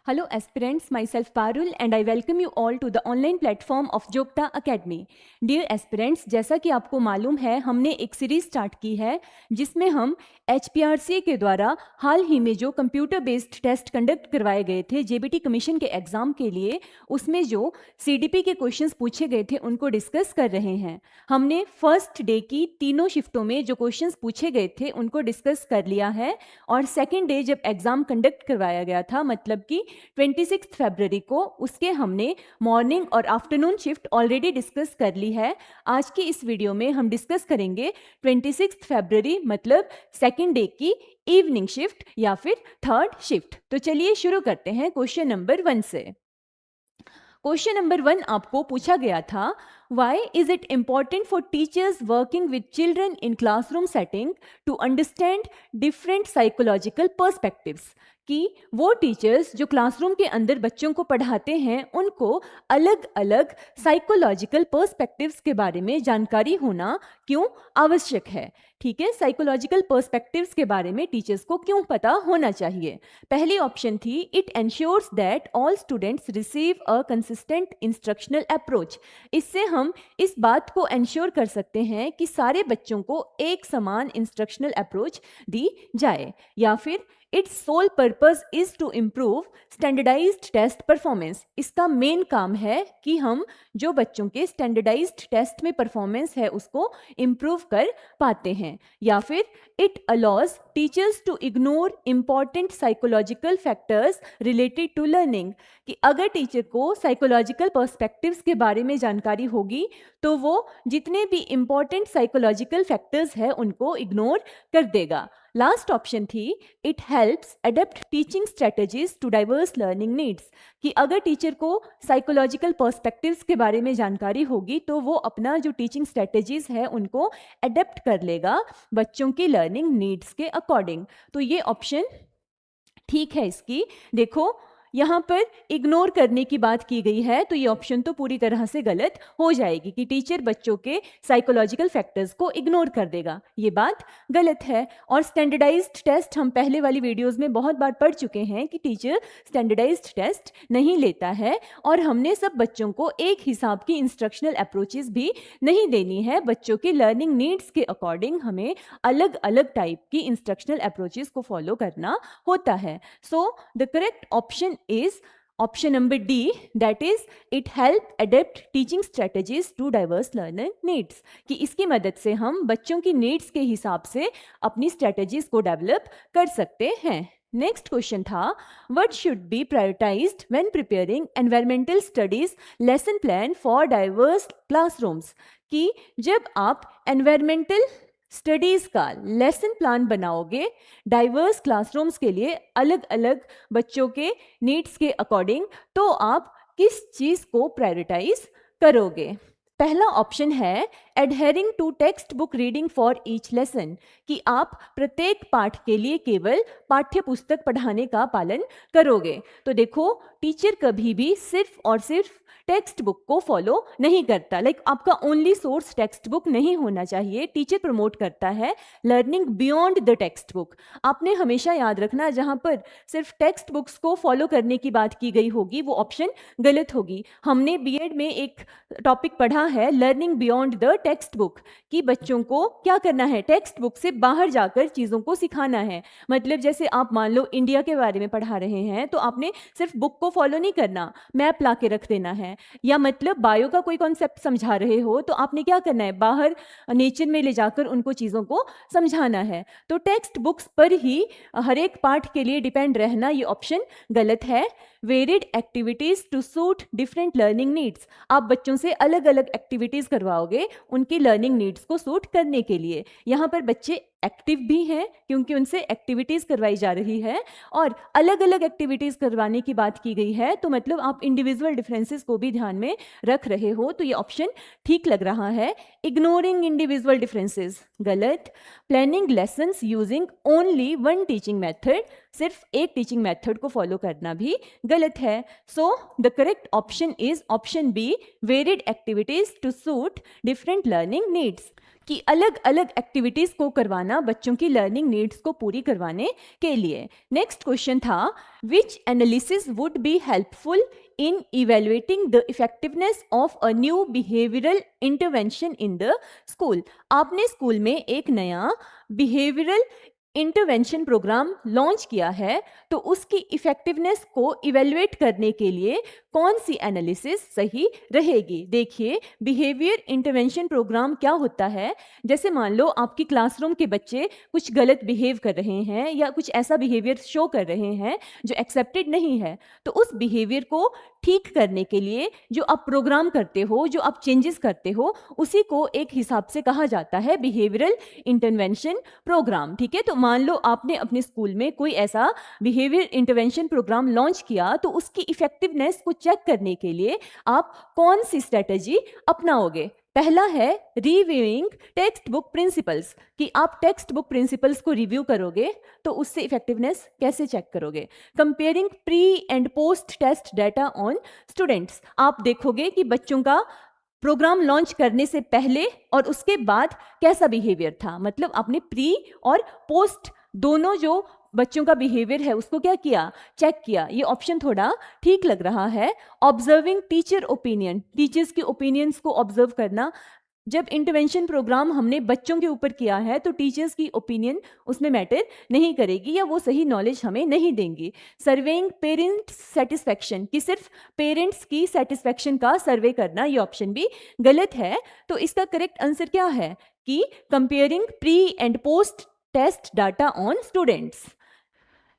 Hello aspirants, myself Parul and I welcome you all to the online platform of Jogta Academy. Dear aspirants, जैसा कि आपको मालूम है हमने एक सीरीज स्टार्ट की है जिसमें हम HPRC के द्वारा हाल ही में जो कंप्यूटर बेस्ड टेस्ट कंडक्ट करवाए गए थे JBT कमीशन के एग्ज़ाम के लिए, उसमें जो CDP के क्वेश्चंस पूछे गए थे उनको डिस्कस कर रहे हैं। हमने फर्स्ट डे की तीनों शिफ्टों में जो क्वेश्चंस पूछे गए थे उनको डिस्कस कर लिया है और सेकेंड डे जब एग्ज़ाम कंडक्ट करवाया गया था, मतलब कि 26 फरवरी को, उसके हमने मॉर्निंग और आफ्टरनून शिफ्ट ऑलरेडी डिस्कस कर ली है। आज की इस वीडियो में हम डिस्कस करेंगे 26 फरवरी मतलब सेकेंड डे की इवनिंग शिफ्ट या फिर थर्ड शिफ्ट। तो चलिए शुरू करते हैं क्वेश्चन नंबर 1 से। क्वेश्चन नंबर 1 आपको पूछा गया था, why is it important for teachers working with children in classroom setting to understand different psychological perspectives, कि वो टीचर्स जो क्लासरूम के अंदर बच्चों को पढ़ाते हैं उनको अलग अलग साइकोलॉजिकल पर्सपेक्टिव्स के बारे में जानकारी होना क्यों आवश्यक है। ठीक है, साइकोलॉजिकल पर्सपेक्टिव्स के बारे में टीचर्स को क्यों पता होना चाहिए। पहली ऑप्शन थी, it ensures that all students receive a consistent instructional approach. इससे हम इस बात को एंश्योर कर सकते हैं कि सारे बच्चों को एक समान इंस्ट्रक्शनल अप्रोच दी जाए। या फिर its sole purpose is to improve standardised test performance. इसका मेन काम है कि हम जो बच्चों के स्टैंडर्डाइज्ड टेस्ट में परफॉर्मेंस है उसको इम्प्रूव कर पाते हैं। या फिर it allows teachers to ignore important psychological factors related to learning, कि अगर टीचर को साइकोलॉजिकल पर्सपेक्टिव्स के बारे में जानकारी होगी तो वो जितने भी इम्पॉर्टेंट साइकोलॉजिकल फैक्टर्स हैं उनको इग्नोर कर देगा। लास्ट ऑप्शन थी, it helps adapt teaching strategies to diverse learning needs, कि अगर टीचर को साइकोलॉजिकल पर्सपेक्टिव्स के बारे में जानकारी होगी तो वो अपना जो टीचिंग स्ट्रेटजीज है उनको अडेप्ट कर लेगा बच्चों की लर्निंग नीड्स के अकॉर्डिंग। तो ये ऑप्शन ठीक है इसकी। देखो यहाँ पर इग्नोर करने की बात की गई है तो ये ऑप्शन तो पूरी तरह से गलत हो जाएगी कि टीचर बच्चों के साइकोलॉजिकल फैक्टर्स को इग्नोर कर देगा, ये बात गलत है। और स्टैंडर्डाइज्ड टेस्ट हम पहले वाली वीडियोस में बहुत बार पढ़ चुके हैं कि टीचर स्टैंडर्डाइज्ड टेस्ट नहीं लेता है और हमने सब बच्चों को एक हिसाब की इंस्ट्रक्शनल अप्रोचेस भी नहीं देनी है। बच्चों के लर्निंग नीड्स के अकॉर्डिंग हमें अलग अलग टाइप की इंस्ट्रक्शनल अप्रोचेस को फॉलो करना होता है। So the correct option is option number D, that is it help adapt teaching strategies to diverse learner needs, कि इसकी मदद से हम बच्चों की नीड्स के हिसाब से अपनी स्ट्रेटजीज को डेवलप कर सकते हैं। नेक्स्ट क्वेश्चन था, what should be prioritised when preparing environmental studies lesson plan for diverse classrooms, कि जब आप एनवायरमेंटल स्टडीज का लेसन प्लान बनाओगे डाइवर्स क्लासरूम्स के लिए अलग अलग बच्चों के नीड्स के अकॉर्डिंग, तो आप किस चीज़ को प्रायोरिटाइज करोगे। पहला ऑप्शन है adhering to textbook reading for each lesson, कि आप प्रत्येक पाठ के लिए केवल पाठ्य पुस्तक पढ़ाने का पालन करोगे। तो देखो टीचर कभी भी सिर्फ और सिर्फ टेक्स्ट बुक को फॉलो नहीं करता, आपका ओनली सोर्स टेक्स्ट बुक नहीं होना चाहिए। टीचर प्रमोट करता है learning beyond the text book. आपने हमेशा याद रखना, जहाँ पर सिर्फ टेक्स्ट बुक्स को फॉलो करने की बात की गई होगी वो ऑप्शन गलत होगी। हमने बीएड में एक टॉपिक पढ़ा है learning beyond the text book, कि बच्चों को क्या करना है, टेक्स्ट बुक से बाहर जाकर चीज़ों को सिखाना है। मतलब जैसे आप मान लो इंडिया के बारे में पढ़ा रहे हैं तो आपने सिर्फ बुक को फॉलो नहीं करना, मैप ला के रख देना है। या मतलब बायो का कोई कॉन्सेप्ट समझा रहे हो तो आपने क्या करना है, बाहर नेचर में ले जाकर उनको चीज़ों को समझाना है। तो टेक्स्ट बुक्स पर ही हर एक पाठ के लिए डिपेंड रहना ये ऑप्शन गलत है। Varied activities to suit different learning needs, आप बच्चों से अलग अलग एक्टिविटीज़ करवाओगे उनकी लर्निंग नीड्स को सूट करने के लिए। यहाँ पर बच्चे एक्टिव भी हैं क्योंकि उनसे एक्टिविटीज़ करवाई जा रही है और अलग अलग एक्टिविटीज़ करवाने की बात की गई है, तो मतलब आप इंडिविजुअल डिफरेंसेस को भी ध्यान में रख रहे हो, तो ये ऑप्शन ठीक लग रहा है। इग्नोरिंग इंडिविजुअल डिफरेंसेस गलत। Planning lessons using only one teaching method, सिर्फ एक टीचिंग मेथड को फॉलो करना भी गलत है। So the correct option is option B, varied activities to suit different learning needs, कि अलग अलग एक्टिविटीज को करवाना बच्चों की लर्निंग नीड्स को पूरी करवाने के लिए। नेक्स्ट क्वेश्चन था which analysis would be helpful in evaluating the effectiveness of a new behavioural intervention in the school. आपने स्कूल में एक नया बिहेवियरल इंटरवेंशन प्रोग्राम लॉन्च किया है, तो उसकी इफेक्टिवनेस को इवेल्युएट करने के लिए कौन सी एनालिसिस सही रहेगी। देखिए, बिहेवियर इंटरवेंशन प्रोग्राम क्या होता है, जैसे मान लो आपकी क्लासरूम के बच्चे कुछ गलत बिहेव कर रहे हैं या कुछ ऐसा बिहेवियर शो कर रहे हैं जो एक्सेप्टेड नहीं है, तो उस बिहेवियर को ठीक करने के लिए जो आप प्रोग्राम करते हो, जो आप चेंजेस करते हो, उसी को एक हिसाब से कहा जाता है बिहेवियरल इंटरवेंशन प्रोग्राम। ठीक है, तो मान लो आपने अपने स्कूल में कोई ऐसा बिहेवियर इंटरवेंशन प्रोग्राम लॉन्च किया, तो उसकी इफेक्टिवनेस को चेक करने के लिए आप कौन सी स्ट्रेटजी अपनाओगे। पहला है रिव्यूइंग टेक्स्ट बुक प्रिंसिपल्स, कि आप टेक्स्ट बुक प्रिंसिपल्स को रिव्यू करोगे तो उससे इफेक्टिवनेस कैसे चेक करोगे। Comparing pre and post test data on students, आप देखोगे कि बच्चों का प्रोग्राम लॉन्च करने से पहले और उसके बाद कैसा बिहेवियर था, मतलब आपने प्री और पोस्ट दोनों जो बच्चों का बिहेवियर है उसको क्या किया, चेक किया। ये ऑप्शन थोड़ा ठीक लग रहा है। ऑब्जर्विंग टीचर ओपिनियन, टीचर्स के ओपिनियंस को ऑब्जर्व करना। जब इंटरवेंशन प्रोग्राम हमने बच्चों के ऊपर किया है तो टीचर्स की ओपिनियन उसमें मैटर नहीं करेगी या वो सही नॉलेज हमें नहीं देंगी। सर्वेइंग पेरेंट्स सेटिस्फेक्शन, कि सिर्फ पेरेंट्स की सेटिस्फेक्शन का सर्वे करना, ये ऑप्शन भी गलत है। तो इसका करेक्ट आंसर क्या है कि comparing pre and post test data on students.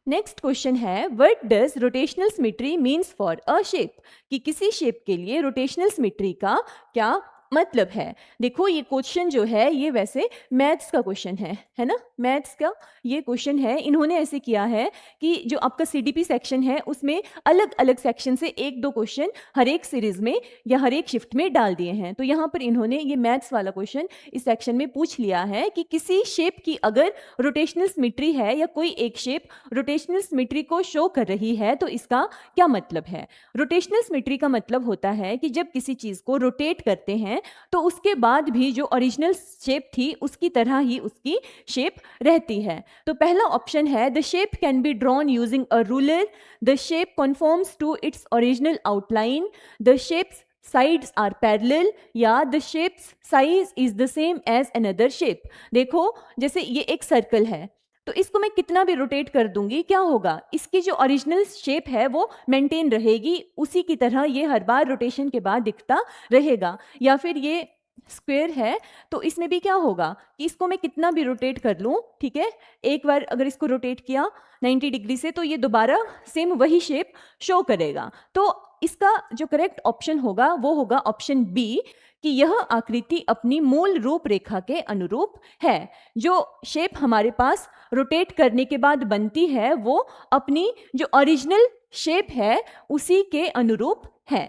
Next question है what does rotational symmetry means for a shape, कि किसी शेप के लिए रोटेशनल सिमेट्री का क्या मतलब है। देखो, ये क्वेश्चन जो है ये वैसे मैथ्स का क्वेश्चन है ना, मैथ्स का ये क्वेश्चन है। इन्होंने ऐसे किया है कि जो आपका सीडीपी सेक्शन है उसमें अलग अलग सेक्शन से एक दो क्वेश्चन हर एक सीरीज में या हर एक शिफ्ट में डाल दिए हैं। तो यहाँ पर इन्होंने ये मैथ्स वाला क्वेश्चन इस सेक्शन में पूछ लिया है कि किसी शेप की अगर रोटेशनल सिमेट्री है या कोई एक शेप रोटेशनल सिमेट्री को शो कर रही है तो इसका क्या मतलब है। रोटेशनल सिमेट्री का मतलब होता है कि जब किसी चीज को रोटेट करते हैं तो उसके बाद भी जो ओरिजिनल शेप थी उसकी तरह ही उसकी शेप रहती है। तो पहला ऑप्शन है the shape can be drawn using a ruler, the shape conforms to its original outline, the shapes sides are parallel, या the shapes size is the same as another shape। देखो, जैसे ये एक सर्कल है तो इसको मैं कितना भी रोटेट कर दूंगी क्या होगा, इसकी जो ओरिजिनल शेप है वो मेंटेन रहेगी, उसी की तरह ये हर बार रोटेशन के बाद दिखता रहेगा। या फिर ये स्क्वायर है तो इसमें भी क्या होगा कि इसको मैं कितना भी रोटेट कर लूँ, ठीक है, एक बार अगर इसको रोटेट किया 90 डिग्री से तो ये दोबारा सेम वही शेप शो करेगा। तो इसका जो करेक्ट ऑप्शन होगा वो होगा ऑप्शन बी, कि यह आकृति अपनी मूल रूपरेखा के अनुरूप है। जो शेप हमारे पास रोटेट करने के बाद बनती है वो अपनी जो ओरिजिनल शेप है उसी के अनुरूप है।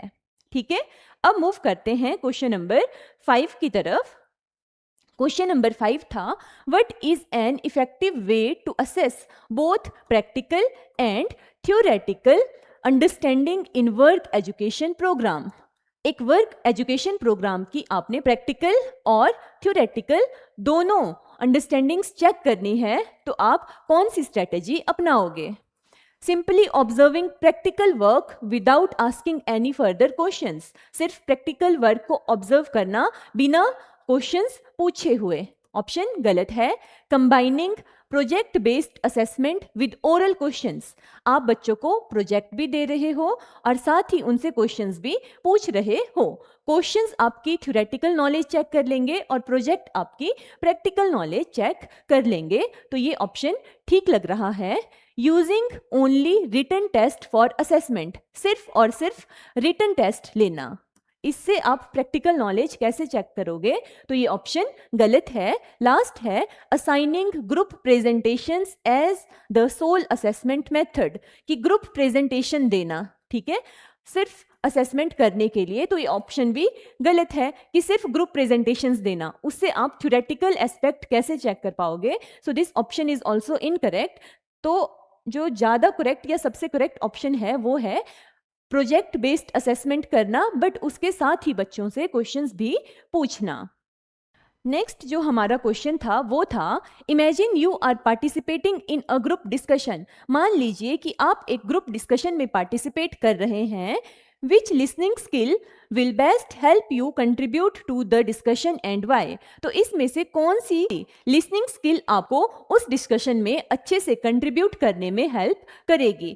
ठीक है, अब मूव करते हैं क्वेश्चन नंबर 5 की तरफ। क्वेश्चन नंबर 5 था what is an effective way to assess both practical and theoretical understanding in work education programme. एक वर्क एजुकेशन प्रोग्राम की आपने प्रैक्टिकल और थ्योरेटिकल दोनों अंडरस्टैंडिंग्स चेक करनी है तो आप कौन सी स्ट्रेटेजी अपनाओगे। Simply observing practical work without asking any further questions, सिर्फ प्रैक्टिकल वर्क को ऑब्जर्व करना बिना क्वेश्चंस पूछे हुए, ऑप्शन गलत है। Combining project based assessment with oral questions, आप बच्चों को प्रोजेक्ट भी दे रहे हो और साथ ही उनसे क्वेश्चंस भी पूछ रहे हो। क्वेश्चंस आपकी थ्योरेटिकल नॉलेज चेक कर लेंगे और प्रोजेक्ट आपकी प्रैक्टिकल नॉलेज चेक कर लेंगे, तो ये ऑप्शन ठीक लग रहा है। Using only written test for assessment, सिर्फ और सिर्फ रिटन टेस्ट लेना, इससे आप प्रैक्टिकल नॉलेज कैसे चेक करोगे, तो ये ऑप्शन गलत है। लास्ट है assigning group presentations as the sole assessment method, कि ग्रुप प्रेजेंटेशन देना, ठीक है, सिर्फ असेसमेंट करने के लिए, तो ये ऑप्शन भी गलत है कि सिर्फ ग्रुप प्रेजेंटेशंस देना, उससे आप थ्योरेटिकल एस्पेक्ट कैसे चेक कर पाओगे। So this option is also incorrect. तो जो ज़्यादा करेक्ट या सबसे करेक्ट ऑप्शन है वो है प्रोजेक्ट बेस्ड असेसमेंट करना, बट उसके साथ ही बच्चों से क्वेश्चंस भी पूछना। नेक्स्ट जो हमारा क्वेश्चन था वो था, imagine you are participating in a group discussion. मान लीजिए कि आप एक ग्रुप डिस्कशन में पार्टिसिपेट कर रहे हैं। Which listening skill will best help you contribute to the discussion and why. तो इसमें से कौन सी लिसनिंग स्किल आपको उस डिस्कशन में अच्छे से कंट्रीब्यूट करने में हेल्प करेगी।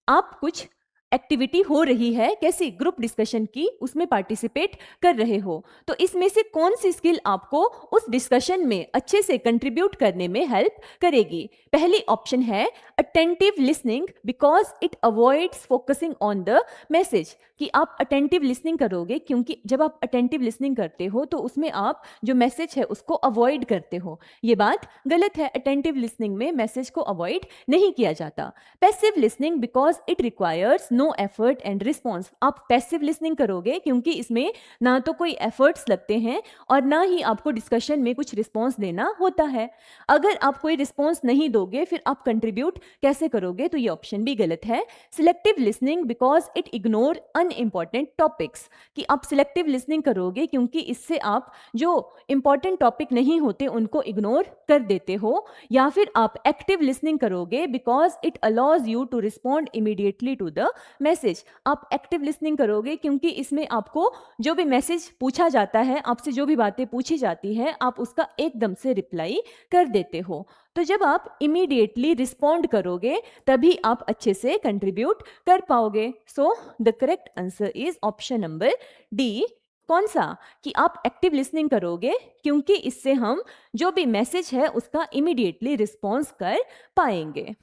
आप कुछ एक्टिविटी हो रही है, कैसी ग्रुप डिस्कशन की, उसमें पार्टिसिपेट कर रहे हो, तो इसमें से कौन सी स्किल आपको उस डिस्कशन में अच्छे से कंट्रीब्यूट करने में हेल्प करेगी। पहली ऑप्शन है attentive listening because it avoids focusing on the message, कि आप अटेंटिव लिसनिंग करोगे क्योंकि जब आप अटेंटिव लिसनिंग करते हो तो उसमें आप जो मैसेज है उसको अवॉइड करते हो। ये बात गलत है, अटेंटिव लिसनिंग में मैसेज को अवॉइड नहीं किया जाता। Passive listening because it requires no effort and response, आप पैसिव लिसनिंग करोगे क्योंकि इसमें ना तो कोई एफर्ट्स लगते हैं और ना ही आपको डिस्कशन में कुछ रिस्पॉन्स देना होता है। अगर आप कोई रिस्पॉन्स नहीं दोगे फिर आप कंट्रीब्यूट कैसे करोगे, तो ये ऑप्शन भी गलत है। Selective listening because it ignore unimportant topics, कि आप सिलेक्टिव लिसनिंग करोगे क्योंकि इससे आप जो इंपॉर्टेंट टॉपिक नहीं होते उनको इग्नोर कर देते हो। या फिर आप एक्टिव लिसनिंग करोगे because it allows you to respond immediately to the message, आप एक्टिव लिसनिंग करोगे क्योंकि इसमें आपको जो भी मैसेज पूछा जाता है, आपसे जो भी बातें पूछी जाती है, आप उसका एकदम से रिप्लाई कर देते हो। तो जब आप इमीडिएटली रिस्पॉन्ड करोगे तभी आप अच्छे से कंट्रीब्यूट कर पाओगे। सो the correct answer is option number D. कौन सा, कि आप एक्टिव लिसनिंग करोगे क्योंकि इससे हम जो भी मैसेज है उसका इमीडिएटली रिस्पॉन्स कर पाएंगे।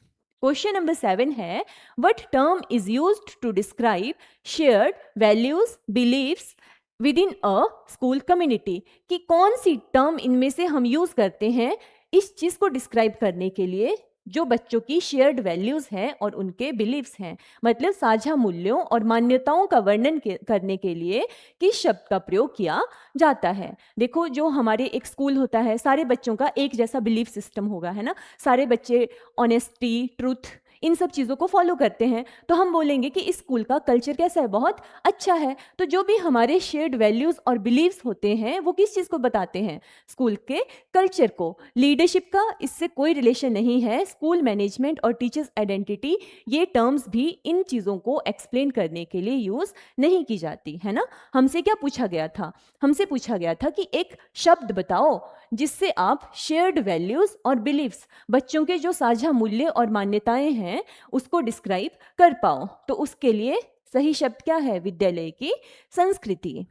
क्वेश्चन नंबर 7 है, what term is used to describe shared values beliefs within a school community, कि कौन सी टर्म इनमें से हम यूज करते हैं इस चीज को डिस्क्राइब करने के लिए जो बच्चों की शेयर्ड वैल्यूज हैं और उनके बिलीव्स हैं, मतलब साझा मूल्यों और मान्यताओं का वर्णन करने के लिए किस शब्द का प्रयोग किया जाता है। देखो, जो हमारे एक स्कूल होता है, सारे बच्चों का एक जैसा बिलीफ सिस्टम होगा, है ना, सारे बच्चे ऑनेस्टी, ट्रूथ, इन सब चीज़ों को फॉलो करते हैं, तो हम बोलेंगे कि इस स्कूल का कल्चर कैसा है, बहुत अच्छा है। तो जो भी हमारे शेयर्ड वैल्यूज और बिलीव्स होते हैं वो किस चीज़ को बताते हैं, स्कूल के कल्चर को। लीडरशिप का इससे कोई रिलेशन नहीं है। स्कूल मैनेजमेंट और टीचर्स आइडेंटिटी, ये टर्म्स भी इन चीज़ों को एक्सप्लेन करने के लिए यूज नहीं की जाती, है ना। हमसे क्या पूछा गया था, हमसे पूछा गया था कि एक शब्द बताओ जिससे आप शेयर्ड वैल्यूज और बिलीव्स, बच्चों के जो साझा मूल्य और मान्यताएं हैं, उसको डिस्क्राइब कर पाओ। तो उसके लिए सही शब्द क्या है, विद्यालय की संस्कृति।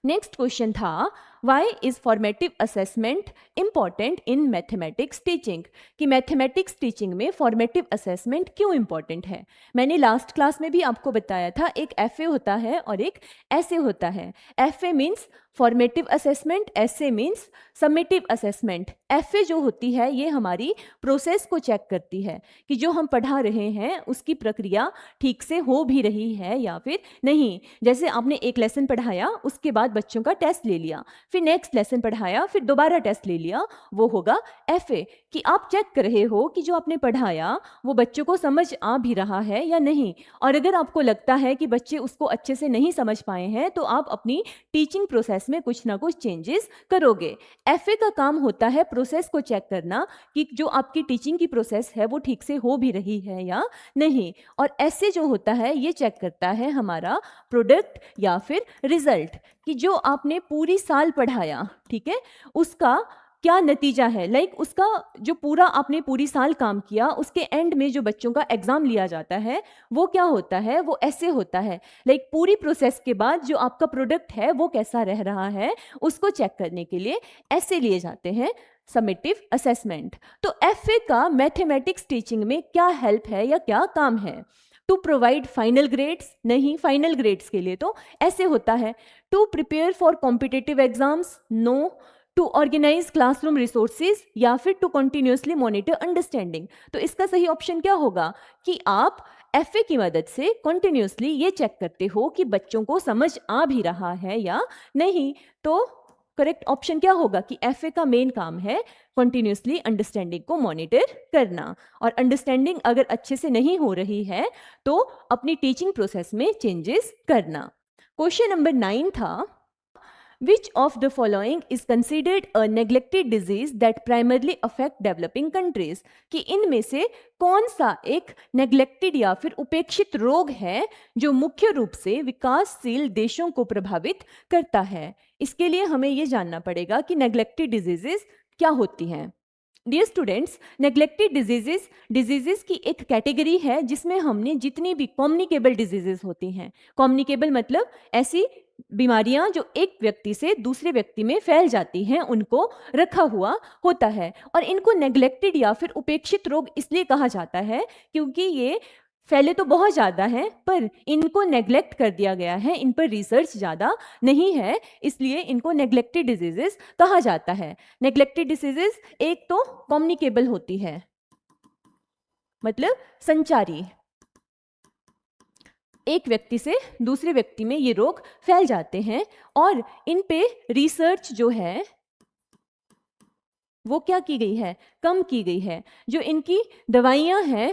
नेक्स्ट क्वेश्चन था, why is formative assessment important in mathematics teaching, कि मैथमेटिक्स टीचिंग में फॉर्मेटिव असेसमेंट क्यों इंपॉर्टेंट है। मैंने लास्ट क्लास में भी आपको बताया था, एक एफए होता है और एक ऐसे होता है। एफए मीन्स फॉर्मेटिव असेसमेंट, ऐसे मीन्स समेटिव असेसमेंट। एफए जो होती है ये हमारी प्रोसेस को चेक करती है कि जो हम पढ़ा रहे हैं उसकी प्रक्रिया ठीक से हो भी रही है या फिर नहीं। जैसे आपने एक लेसन पढ़ाया, उसके बाद बच्चों का टेस्ट ले लिया, फिर नेक्स्ट लेसन पढ़ाया, फिर दोबारा टेस्ट ले लिया, वो होगा एफए, कि आप चेक कर रहे हो कि जो आपने पढ़ाया वो बच्चों को समझ आ भी रहा है या नहीं। और अगर आपको लगता है कि बच्चे उसको अच्छे से नहीं समझ पाए हैं तो आप अपनी टीचिंग प्रोसेस में कुछ ना कुछ चेंजेस करोगे। एफए का काम होता है प्रोसेस को चेक करना कि जो आपकी टीचिंग की प्रोसेस है वो ठीक से हो भी रही है या नहीं। और ऐसे जो होता है ये चेक करता है हमारा प्रोडक्ट या फिर रिजल्ट, कि जो आपने पूरी साल पढ़ाया, ठीक है, उसका क्या नतीजा है। लाइक उसका जो पूरा आपने पूरी साल काम किया, उसके एंड में जो बच्चों का एग्जाम लिया जाता है वो क्या होता है, वो ऐसे होता है। लाइक पूरी प्रोसेस के बाद जो आपका प्रोडक्ट है वो कैसा रह रहा है, उसको चेक करने के लिए ऐसे लिए जाते हैं समेटिव असेसमेंट। तो एफए का मैथमेटिक्स टीचिंग में क्या हेल्प है या क्या काम है। टू प्रोवाइड फाइनल ग्रेड्स, नहीं, फाइनल ग्रेड्स के लिए तो ऐसे होता है। To prepare for competitive exams, no. To organise classroom resources, या फिर टू कंटिन्यूसली मॉनिटर अंडरस्टैंडिंग। तो इसका सही ऑप्शन क्या होगा कि आप एफए की मदद से कंटिन्यूसली ये चेक करते हो कि बच्चों को समझ आ भी रहा है या नहीं। तो करेक्ट ऑप्शन क्या होगा कि एफए का मेन काम है कंटिन्यूसली अंडरस्टैंडिंग को मॉनिटर करना, और अंडरस्टैंडिंग अगर अच्छे से नहीं हो रही है तो अपनी टीचिंग प्रोसेस में चेंजेस करना। क्वेश्चन नंबर 9 था, Which of the following is considered a neglected disease that primarily affect developing countries? कि इनमें से कौन सा एक नेग्लेक्टेड या फिर उपेक्षित रोग है जो मुख्य रूप से विकासशील देशों को प्रभावित करता है? इसके लिए हमें ये जानना पड़ेगा कि नेग्लेक्टेड डिजीजेस क्या होती हैं। डियर स्टूडेंट्स, नेग्लेक्टेड डिजीजेस की एक कैटेगरी है जिसमें हमने जितनी भी कम्युनिकेबल डिजीजेस होती हैं, कम्युनिकेबल मतलब ऐसी बीमारियां जो एक व्यक्ति से दूसरे व्यक्ति में फैल जाती हैं, उनको रखा हुआ होता है। और इनको नेग्लेक्टेड या फिर उपेक्षित रोग इसलिए कहा जाता है क्योंकि ये फैले तो बहुत ज़्यादा हैं पर इनको नेग्लेक्ट कर दिया गया है, इन पर रिसर्च ज़्यादा नहीं है, इसलिए इनको नेग्लेक्टेड डिजीजेस कहा जाता है। नेग्लेक्टेड डिजीजेस एक तो कम्युनिकेबल होती है, मतलब संचारी, एक व्यक्ति से दूसरे व्यक्ति में ये रोग फैल जाते हैं और इन पे रिसर्च जो है वो क्या की गई है, कम की गई है। जो इनकी दवाइयाँ हैं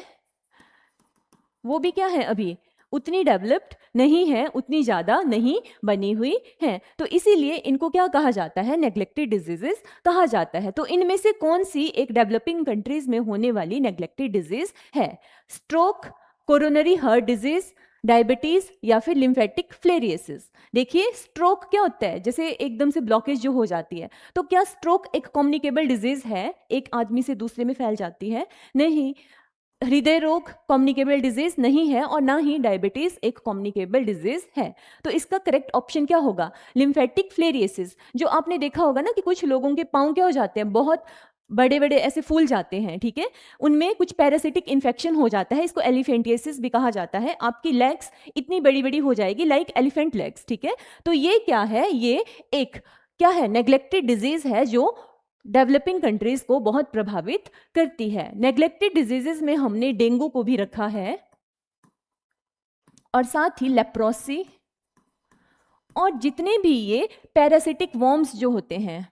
वो भी क्या है, अभी उतनी डेवलप्ड नहीं है, उतनी ज़्यादा नहीं बनी हुई है, तो इसीलिए इनको क्या कहा जाता है, नेग्लेक्टेड डिजीजेस कहा जाता है। तो इनमें से कौन सी एक डेवलपिंग कंट्रीज में होने वाली नेग्लेक्टेड डिजीज है? Stroke, coronary heart disease, diabetes या फिर लिम्फेटिक फ्लेरियसिस। देखिए स्ट्रोक क्या होता है, जैसे एकदम से ब्लॉकेज जो हो जाती है, तो क्या स्ट्रोक एक कम्युनिकेबल डिजीज है, एक आदमी से दूसरे में फैल जाती है? नहीं। हृदय रोग कम्युनिकेबल डिजीज नहीं है और ना ही डायबिटीज एक कम्युनिकेबल डिजीज है। तो इसका करेक्ट ऑप्शन क्या होगा, लिम्फेटिक फ्लेरियसिस। जो आपने देखा होगा ना कि कुछ लोगों के पाँव क्या हो जाते हैं, बहुत बड़े बड़े ऐसे फूल जाते हैं, ठीक है, उनमें कुछ पैरासिटिक इन्फेक्शन हो जाता है, इसको एलिफेंटियासिस भी कहा जाता है। आपकी लेग्स इतनी बड़ी बड़ी हो जाएगी लाइक एलिफेंट लेग्स, ठीक है। तो ये क्या है, ये एक क्या है, नेग्लेक्टेड डिजीज है जो डेवलपिंग कंट्रीज को बहुत प्रभावित करती है। नेग्लेक्टेड डिजीजेस में हमने डेंगू को भी रखा है और साथ ही लेप्रोसी और जितने भी ये पैरासिटिक वर्म्स जो होते हैं,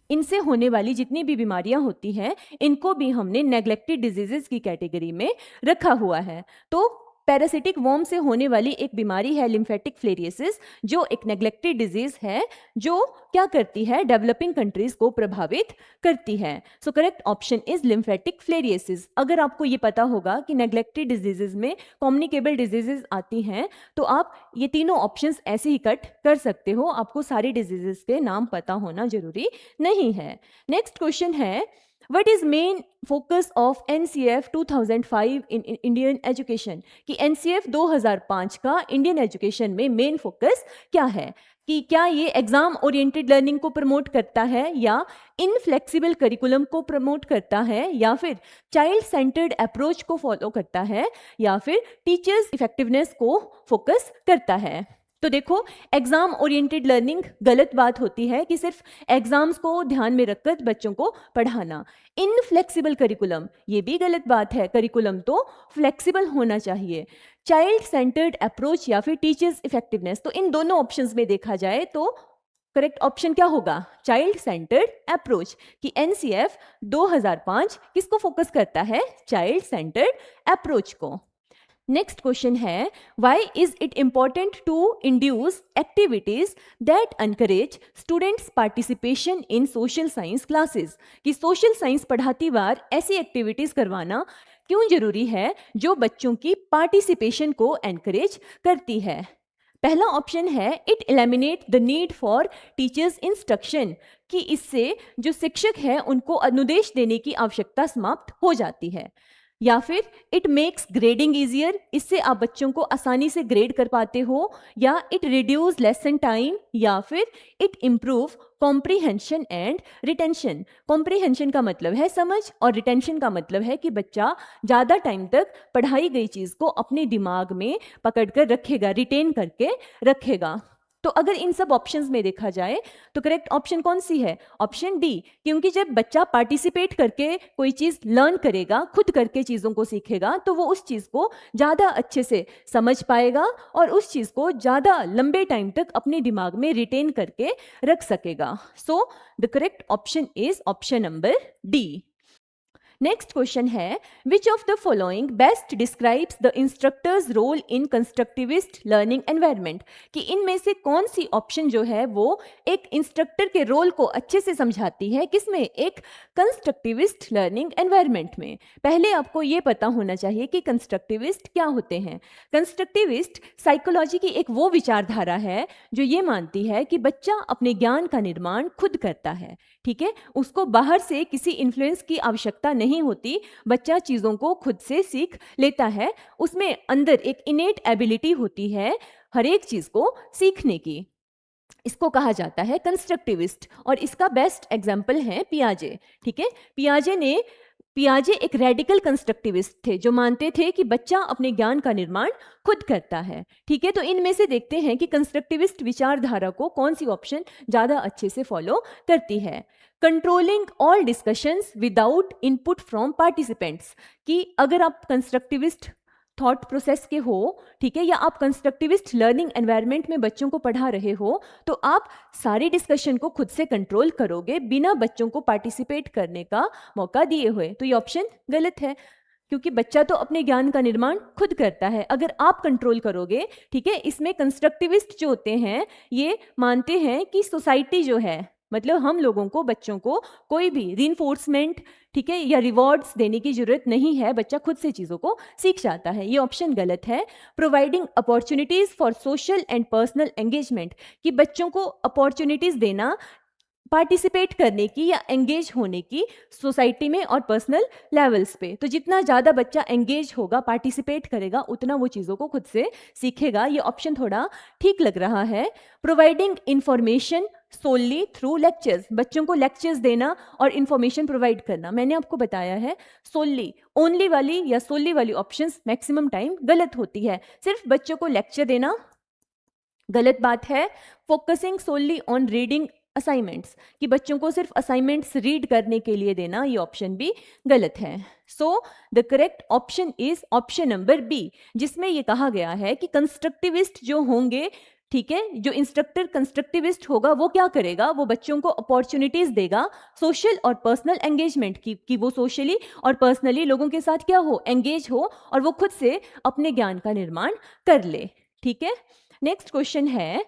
इनसे होने वाली जितनी भी बीमारियां होती हैं, इनको भी हमने नेग्लेक्टेड डिजीजेस की कैटेगरी में रखा हुआ है। तो पैरासिटिक वर्म से होने वाली एक बीमारी है लिम्फेटिक फ्लेरियसिस, जो एक नेग्लेक्टेड डिजीज है जो क्या करती है, डेवलपिंग कंट्रीज को प्रभावित करती है। So correct option is lymphatic filariasis. अगर आपको ये पता होगा कि नेग्लेक्टेड डिजीजेज में कम्युनिकेबल डिजीजेज आती हैं, तो आप ये तीनों ऑप्शंस ऐसे ही कट कर सकते हो, आपको सारी डिजीजेस के नाम पता होना जरूरी नहीं है। नेक्स्ट क्वेश्चन है, What is main focus of NCF 2005 in Indian education? कि NCF 2005 का इंडियन एजुकेशन में मेन फोकस क्या है? कि क्या ये एग्जाम ओरिएंटेड लर्निंग को प्रमोट करता है या इनफ्लेक्सिबल करिकुलम को प्रमोट करता है या फिर चाइल्ड सेंटर्ड अप्रोच को फॉलो करता है या फिर टीचर्स इफेक्टिवनेस को फोकस करता है? तो देखो एग्जाम ओरिएंटेड लर्निंग गलत बात होती है कि सिर्फ एग्जाम्स को ध्यान में रखकर बच्चों को पढ़ाना। इनफ्लेक्सिबल करिकुलम ये भी गलत बात है, करिकुलम तो फ्लेक्सिबल होना चाहिए। चाइल्ड सेंटर्ड अप्रोच या फिर टीचर्स इफेक्टिवनेस, तो इन दोनों ऑप्शंस में देखा जाए तो करेक्ट ऑप्शन क्या होगा, चाइल्ड सेंटर्ड अप्रोच। कि एनसीएफ 2005 किसको फोकस करता है, चाइल्ड सेंटर्ड अप्रोच को। नेक्स्ट क्वेश्चन है, why is it important to induce activities that encourage students participation in social science classes? कि सोशल साइंस पढ़ाती बार ऐसी एक्टिविटीज करवाना क्यों जरूरी है जो बच्चों की पार्टिसिपेशन को एनकरेज करती है? पहला ऑप्शन है, it eliminate the need for teachers instruction, कि इससे जो शिक्षक है उनको अनुदेश देने की आवश्यकता समाप्त हो जाती है। या फिर इट मेक्स ग्रेडिंग ईजियर, इससे आप बच्चों को आसानी से ग्रेड कर पाते हो। या इट रिड्यूस लेसन टाइम, या फिर it improve comprehension and retention. Comprehension का मतलब है समझ और रिटेंशन का मतलब है कि बच्चा ज़्यादा टाइम तक पढ़ाई गई चीज़ को अपने दिमाग में पकड़ कर रखेगा, रिटेन करके रखेगा। तो अगर इन सब ऑप्शंस में देखा जाए तो करेक्ट ऑप्शन कौन सी है, ऑप्शन डी। क्योंकि जब बच्चा पार्टिसिपेट करके कोई चीज़ लर्न करेगा, खुद करके चीज़ों को सीखेगा, तो वो उस चीज़ को ज़्यादा अच्छे से समझ पाएगा और उस चीज़ को ज़्यादा लंबे टाइम तक अपने दिमाग में रिटेन करके रख सकेगा। So the correct option is option number D. Next question है, which of the following best describes the instructor's role in constructivist learning environment, कि इनमें से कौन सी ऑप्शन जो है वो एक इंस्ट्रक्टर के रोल को अच्छे से समझाती है, किसमें, एक कंस्ट्रक्टिविस्ट लर्निंग एनवायरनमेंट में। पहले आपको ये पता होना चाहिए कि कंस्ट्रक्टिविस्ट क्या होते हैं। कंस्ट्रक्टिविस्ट साइकोलॉजी की एक वो विचारधारा है जो ये मानती है कि बच्चा अपने ज्ञान का निर्माण खुद करता है, ठीक है, उसको बाहर से किसी इन्फ्लुएंस की आवश्यकता नहीं होती, बच्चा चीज़ों को खुद से सीख लेता है, उसमें अंदर एक इनेट एबिलिटी होती है हर एक चीज़ को सीखने की। इसको कहा जाता है कंस्ट्रक्टिविस्ट, और इसका बेस्ट एग्जाम्पल है पियाजे, ठीक है। पियाजे एक रेडिकल कंस्ट्रक्टिविस्ट थे जो मानते थे कि बच्चा अपने ज्ञान का निर्माण खुद करता है, ठीक है। तो इनमें से देखते हैं कि कंस्ट्रक्टिविस्ट विचारधारा को कौन सी ऑप्शन ज़्यादा अच्छे से फॉलो करती है। Controlling all discussions without input from participants, कि अगर आप कंस्ट्रक्टिविस्ट थॉट प्रोसेस के हो, ठीक है, या आप कंस्ट्रक्टिविस्ट लर्निंग एनवायरनमेंट में बच्चों को पढ़ा रहे हो, तो आप सारी डिस्कशन को खुद से कंट्रोल करोगे बिना बच्चों को पार्टिसिपेट करने का मौका दिए हुए। तो ये ऑप्शन गलत है, क्योंकि बच्चा तो अपने ज्ञान का निर्माण खुद करता है, अगर आप कंट्रोल करोगे, ठीक है। इसमें कंस्ट्रक्टिविस्ट जो होते हैं ये मानते हैं कि सोसाइटी जो है, मतलब हम लोगों को, बच्चों को कोई भी रीइंफोर्समेंट, ठीक है, या रिवॉर्ड्स देने की जरूरत नहीं है, बच्चा खुद से चीज़ों को सीख जाता है। ये ऑप्शन गलत है। Providing opportunities for social and personal engagement, कि बच्चों को अपॉर्चुनिटीज़ देना पार्टिसिपेट करने की या एंगेज होने की सोसाइटी में और पर्सनल लेवल्स पे। तो जितना ज़्यादा बच्चा एंगेज होगा, पार्टिसिपेट करेगा, उतना वो चीज़ों को खुद से सीखेगा। ये ऑप्शन थोड़ा ठीक लग रहा है। प्रोवाइडिंग इंफॉर्मेशन सोली थ्रू लेक्चर्स, बच्चों को लेक्चर्स देना और इंफॉर्मेशन प्रोवाइड करना। मैंने आपको बताया है सोली, ओनली वाली या सोली वाली ऑप्शंस मैक्सिमम टाइम गलत होती है। सिर्फ बच्चों को लेक्चर देना गलत बात है। Focusing solely on reading assignments, कि बच्चों को सिर्फ असाइनमेंट्स रीड करने के लिए देना, ये ऑप्शन भी गलत है। So the correct option is option number B, जिसमें ये कहा गया है कि कंस्ट्रक्टिविस्ट जो होंगे, ठीक है, जो इंस्ट्रक्टर कंस्ट्रक्टिविस्ट होगा वो क्या करेगा, वो बच्चों को अपॉर्चुनिटीज देगा सोशल और पर्सनल एंगेजमेंट की, कि वो सोशली और पर्सनली लोगों के साथ क्या हो, एंगेज हो, और वो खुद से अपने ज्ञान का निर्माण कर ले, ठीक है। नेक्स्ट क्वेश्चन है,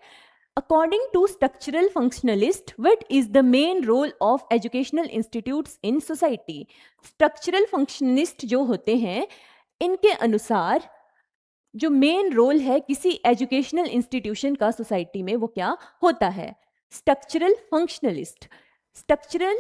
According to structural functionalist, what is the main role of educational institutes in society? Structural functionalist जो होते हैं, इनके अनुसार जो मेन रोल है किसी एजुकेशनल इंस्टीट्यूशन का सोसाइटी में, वो क्या होता है। स्ट्रक्चरल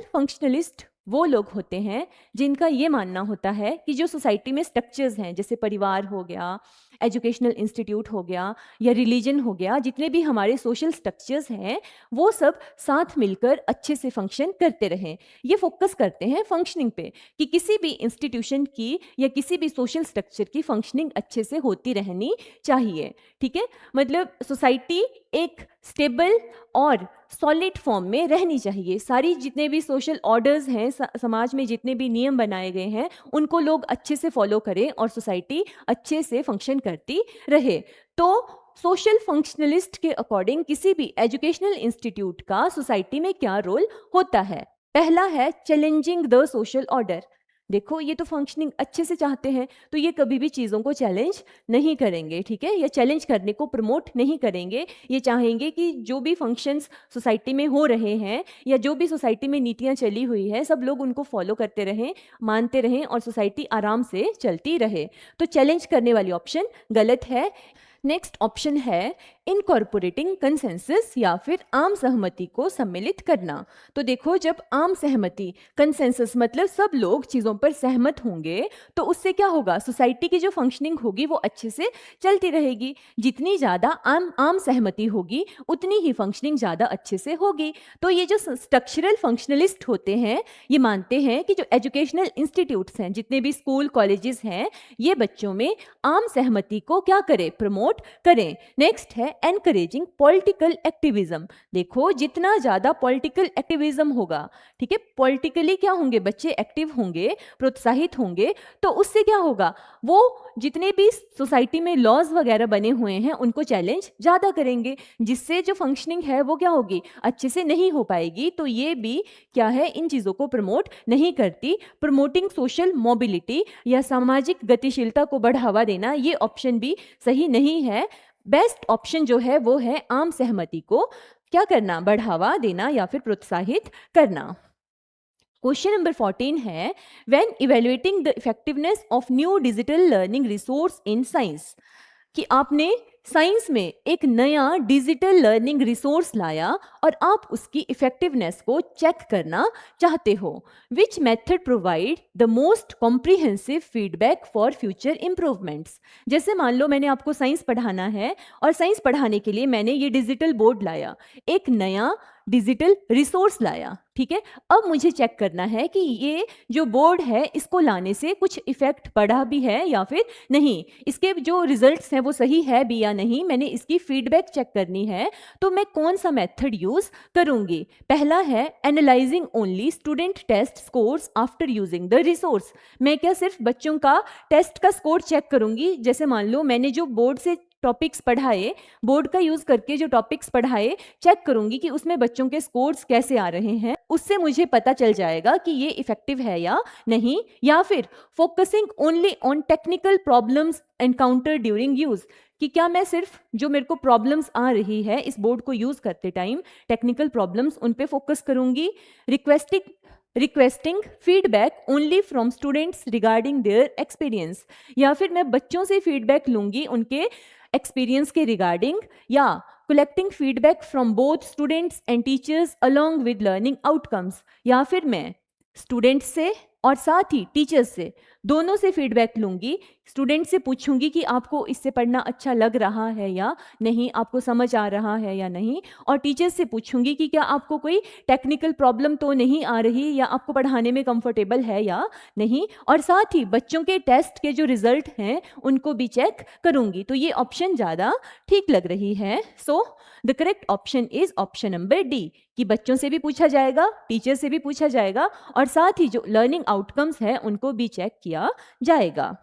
फंक्शनलिस्ट वो लोग होते हैं जिनका ये मानना होता है कि जो सोसाइटी में स्ट्रक्चर्स हैं, जैसे परिवार हो गया, एजुकेशनल इंस्टीट्यूट हो गया, या रिलीजन हो गया, जितने भी हमारे सोशल स्ट्रक्चर्स हैं, वो सब साथ मिलकर अच्छे से फंक्शन करते रहें। ये फोकस करते हैं फंक्शनिंग पे, कि किसी भी इंस्टीट्यूशन की या किसी भी सोशल स्ट्रक्चर की फंक्शनिंग अच्छे से होती रहनी चाहिए, ठीक है। मतलब सोसाइटी एक स्टेबल और सॉलिड फॉर्म में रहनी चाहिए। सारी जितने भी सोशल ऑर्डर्स हैं, समाज में जितने भी नियम बनाए गए हैं, उनको लोग अच्छे से फॉलो करें और सोसाइटी अच्छे से फंक्शन करती रहे। तो सोशल फंक्शनलिस्ट के अकॉर्डिंग किसी भी एजुकेशनल इंस्टीट्यूट का सोसाइटी में क्या रोल होता है। पहला है चैलेंजिंग द सोशल ऑर्डर। देखो, ये तो फंक्शनिंग अच्छे से चाहते हैं, तो ये कभी भी चीज़ों को चैलेंज नहीं करेंगे, ठीक है, या चैलेंज करने को प्रमोट नहीं करेंगे। ये चाहेंगे कि जो भी फंक्शंस सोसाइटी में हो रहे हैं, या जो भी सोसाइटी में नीतियाँ चली हुई है, सब लोग उनको फॉलो करते रहें, मानते रहें, और सोसाइटी आराम से चलती रहे। तो चैलेंज करने वाली ऑप्शन गलत है। नेक्स्ट ऑप्शन है इनकॉर्पोरेटिंग कंसेंसस, या फिर आम सहमति को सम्मिलित करना। तो देखो, जब आम सहमति, कंसेंसस मतलब सब लोग चीज़ों पर सहमत होंगे, तो उससे क्या होगा, सोसाइटी की जो फंक्शनिंग होगी वो अच्छे से चलती रहेगी। जितनी ज़्यादा आम सहमति होगी, उतनी ही फंक्शनिंग ज़्यादा अच्छे से होगी। तो ये जो स्ट्रक्चरल फंक्शनलिस्ट होते हैं, ये मानते हैं कि जो एजुकेशनल इंस्टीट्यूट्स हैं, जितने भी स्कूल कॉलेजेस हैं, ये बच्चों में आम सहमति को क्या करें, प्रमोट करें। नेक्स्ट है एनकरेजिंग पॉलिटिकल एक्टिविज्म। देखो जितना ज़्यादा पॉलिटिकल एक्टिविज्म होगा, ठीक है, पॉलिटिकली क्या होंगे, बच्चे एक्टिव होंगे, प्रोत्साहित होंगे, तो उससे क्या होगा, वो जितने भी सोसाइटी में लॉज वगैरह बने हुए हैं उनको चैलेंज ज़्यादा करेंगे, जिससे जो फंक्शनिंग है वो क्या होगी, अच्छे से नहीं हो पाएगी। तो ये भी क्या है, इन चीज़ों को प्रमोट नहीं करती। प्रमोटिंग सोशल मोबिलिटी या सामाजिक गतिशीलता को बढ़ावा देना, ये ऑप्शन भी सही नहीं है। बेस्ट ऑप्शन जो है वो है आम सहमति को क्या करना, बढ़ावा देना या फिर प्रोत्साहित करना। क्वेश्चन नंबर 14 है, when evaluating the effectiveness of new digital learning resource in science, कि आपने साइंस में एक नया डिजिटल लर्निंग रिसोर्स लाया और आप उसकी इफेक्टिवनेस को चेक करना चाहते हो। Which method provide the most comprehensive feedback for future improvements. जैसे मान लो मैंने आपको साइंस पढ़ाना है और साइंस पढ़ाने के लिए मैंने ये डिजिटल बोर्ड लाया, एक नया डिजिटल रिसोर्स लाया, ठीक है। अब मुझे चेक करना है कि ये जो बोर्ड है इसको लाने से कुछ इफेक्ट पड़ा भी है या फिर नहीं, इसके जो रिजल्ट्स हैं वो सही है भी या नहीं, मैंने इसकी फीडबैक चेक करनी है। तो मैं कौन सा मेथड यूज करूंगी? पहला है analysing only student test scores after using the resource. मैं क्या सिर्फ बच्चों का टेस्ट का स्कोर चेक करूंगी? जैसे मान लो मैंने जो बोर्ड से टॉपिक्स पढ़ाए, बोर्ड का यूज करके जो टॉपिक्स पढ़ाए, चेक करूंगी कि उसमें बच्चों के स्कोर्स कैसे आ रहे हैं, उससे मुझे पता चल जाएगा कि ये इफेक्टिव है या नहीं। या फिर focusing only on technical problems encounter during use, कि क्या मैं सिर्फ जो मेरे को प्रॉब्लम्स आ रही है इस बोर्ड को यूज करते टाइम, टेक्निकल प्रॉब्लम्स, उन पे फोकस करूंगी। Requesting feedback only from students regarding their experience, या फिर मैं बच्चों से फीडबैक लूंगी उनके एक्सपीरियंस के रिगार्डिंग, या collecting feedback from both students and teachers along with learning outcomes, या फिर मैं स्टूडेंट्स से और साथ ही टीचर्स से, दोनों से फीडबैक लूंगी। स्टूडेंट से पूछूंगी कि आपको इससे पढ़ना अच्छा लग रहा है या नहीं, आपको समझ आ रहा है या नहीं, और टीचर्स से पूछूंगी कि क्या आपको कोई टेक्निकल प्रॉब्लम तो नहीं आ रही या आपको पढ़ाने में कंफर्टेबल है या नहीं, और साथ ही बच्चों के टेस्ट के जो रिजल्ट हैं उनको भी चेक करूंगी। तो ये ऑप्शन ज़्यादा ठीक लग रही है। So the correct option is option number D, कि बच्चों से भी पूछा जाएगा, टीचर से भी पूछा जाएगा, और साथ ही जो लर्निंग आउटकम्स हैं उनको भी चेक किया जाएगा।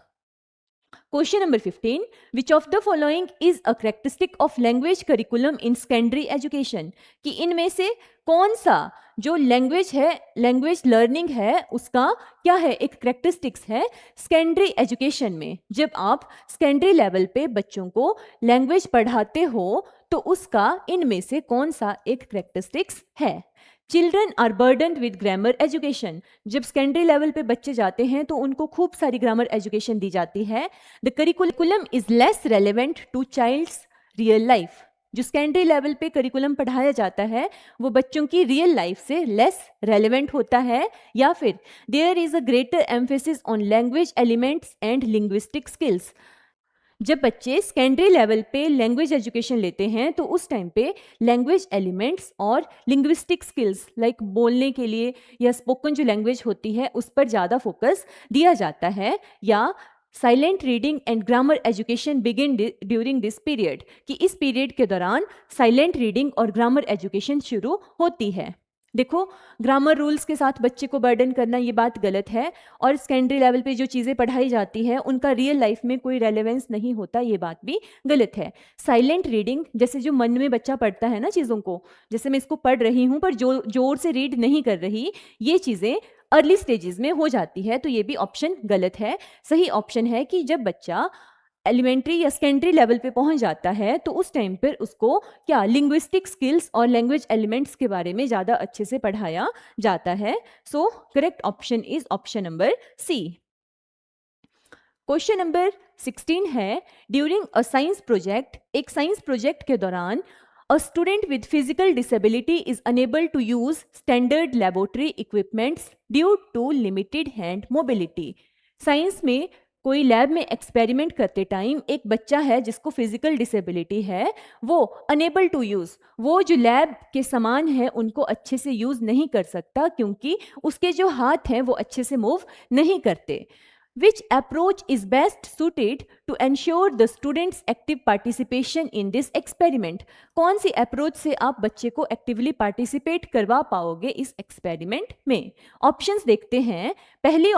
Question number 15, which of the following is a characteristic of language curriculum in secondary education, कि इनमें से कौन सा जो लैंग्वेज है, लैंग्वेज लर्निंग है, उसका क्या है, एक कैरेक्टरिस्टिक्स है सेकेंडरी एजुकेशन में। जब आप सेकेंडरी लेवल पे बच्चों को लैंग्वेज पढ़ाते हो तो उसका इनमें से कौन सा एक कैरेक्टरिस्टिक्स है? Children are burdened with grammar education, जब सेकेंडरी लेवल पे बच्चे जाते हैं तो उनको खूब सारी ग्रामर एजुकेशन दी जाती है। The curriculum is less relevant to child's real life, जो सेकेंडरी लेवल पे करिकुलम पढ़ाया जाता है वो बच्चों की रियल लाइफ से लेस रेलेवेंट होता है। या फिर there is a greater emphasis on language elements and linguistic skills, जब बच्चे सेकेंडरी लेवल पे लैंग्वेज एजुकेशन लेते हैं तो उस टाइम पे लैंग्वेज एलिमेंट्स और लिंग्विस्टिक स्किल्स लाइक बोलने के लिए या स्पोकन जो लैंग्वेज होती है उस पर ज़्यादा फोकस दिया जाता है। या silent reading and grammar education begin during this period, कि इस पीरियड के दौरान साइलेंट रीडिंग और ग्रामर एजुकेशन शुरू होती है। देखो, ग्रामर रूल्स के साथ बच्चे को बर्डन करना ये बात गलत है, और सेकेंडरी लेवल पे जो चीज़ें पढ़ाई जाती है उनका रियल लाइफ में कोई रेलेवेंस नहीं होता, ये बात भी गलत है। साइलेंट रीडिंग, जैसे जो मन में बच्चा पढ़ता है ना चीज़ों को, जैसे मैं इसको पढ़ रही हूँ पर जोर से रीड नहीं कर रही, ये चीज़ें अर्ली स्टेजेस में हो जाती है, तो ये भी ऑप्शन गलत है। सही ऑप्शन है कि जब बच्चा एलिमेंट्री या सेकेंडरी लेवल पे पहुंच जाता है तो उस टाइम पर उसको क्या लिंग्विस्टिक स्किल्स और लैंग्वेज एलिमेंट्स के बारे में ज़्यादा अच्छे से पढ़ाया जाता है। So correct option is option number C. Question number 16 है, ड्यूरिंग अ साइंस प्रोजेक्ट, एक साइंस प्रोजेक्ट के दौरान a student with physical disability is unable to use standard laboratory equipments due to limited hand mobility. Science में कोई lab में experiment करते time एक बच्चा है जिसको फिजिकल डिसेबिलिटी है, वो अनेबल टू यूज़, वो जो लैब के सामान है उनको अच्छे से यूज़ नहीं कर सकता क्योंकि उसके जो हाथ हैं वो अच्छे से मूव नहीं करते। Which approach is best suited to ensure the students' active participation in this experiment? कौन सी अप्रोच से आप बच्चे को एक्टिवली पार्टिसिपेट करवा पाओगे इस एक्सपेरिमेंट में? ऑप्शंस देखते हैं। पहली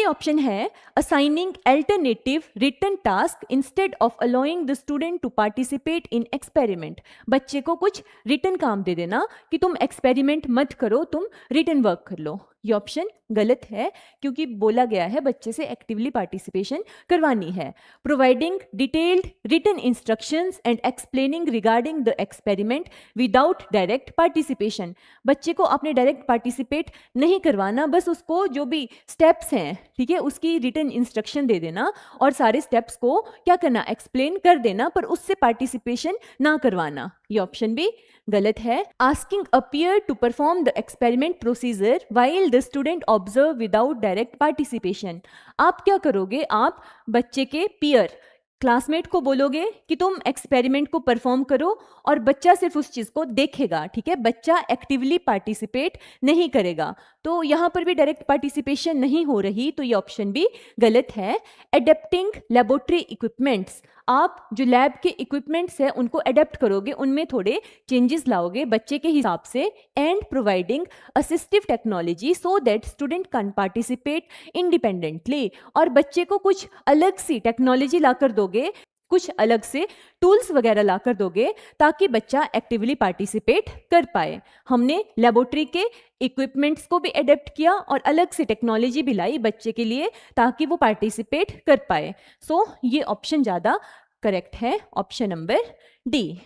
ऑप्शन है assigning alternative written task instead of allowing the student to participate in experiment. बच्चे को कुछ रिटन काम दे देना कि तुम एक्सपेरिमेंट मत करो, तुम रिटन वर्क कर लो। ये ऑप्शन गलत है क्योंकि बोला गया है बच्चे से एक्टिवली पार्टिसिपेशन करवानी है। Providing detailed written instructions and explaining regarding the experiment without direct participation. बच्चे को आपने डायरेक्ट पार्टिसिपेट नहीं करवाना, बस उसको जो भी स्टेप्स हैं, ठीक है, उसकी रिटन इंस्ट्रक्शन दे देना और सारे स्टेप्स को क्या करना, एक्सप्लेन कर देना, पर उससे पार्टिसिपेशन ना करवाना। ये ऑप्शन भी गलत है। Asking a peer to perform the experiment procedure while the student observe without direct participation. आप क्या करोगे, आप बच्चे के पीयर क्लासमेट को बोलोगे कि तुम एक्सपेरिमेंट को परफॉर्म करो और बच्चा सिर्फ उस चीज को देखेगा, ठीक है, बच्चा एक्टिवली पार्टिसिपेट नहीं करेगा। तो यहां पर भी डायरेक्ट पार्टिसिपेशन नहीं हो रही, तो ये ऑप्शन भी गलत है। एडेप्टिंग लेबोरेटरी इक्विपमेंट्स, आप जो लैब के इक्विपमेंट्स हैं उनको एडेप्ट करोगे, उनमें थोड़े चेंजेस लाओगे बच्चे के हिसाब से। And providing assistive technology so that student can participate independently, और बच्चे को कुछ अलग सी टेक्नोलॉजी लाकर दोगे, कुछ अलग से टूल्स वगैरह लाकर दोगे ताकि बच्चा एक्टिवली पार्टिसिपेट कर पाए। हमने लेबोरेटरी के इक्विपमेंट्स को भी एडेप्ट किया और अलग से टेक्नोलॉजी भी लाई बच्चे के लिए ताकि वो पार्टिसिपेट कर पाए। सो ये ऑप्शन ज़्यादा करेक्ट है, ऑप्शन नंबर डी,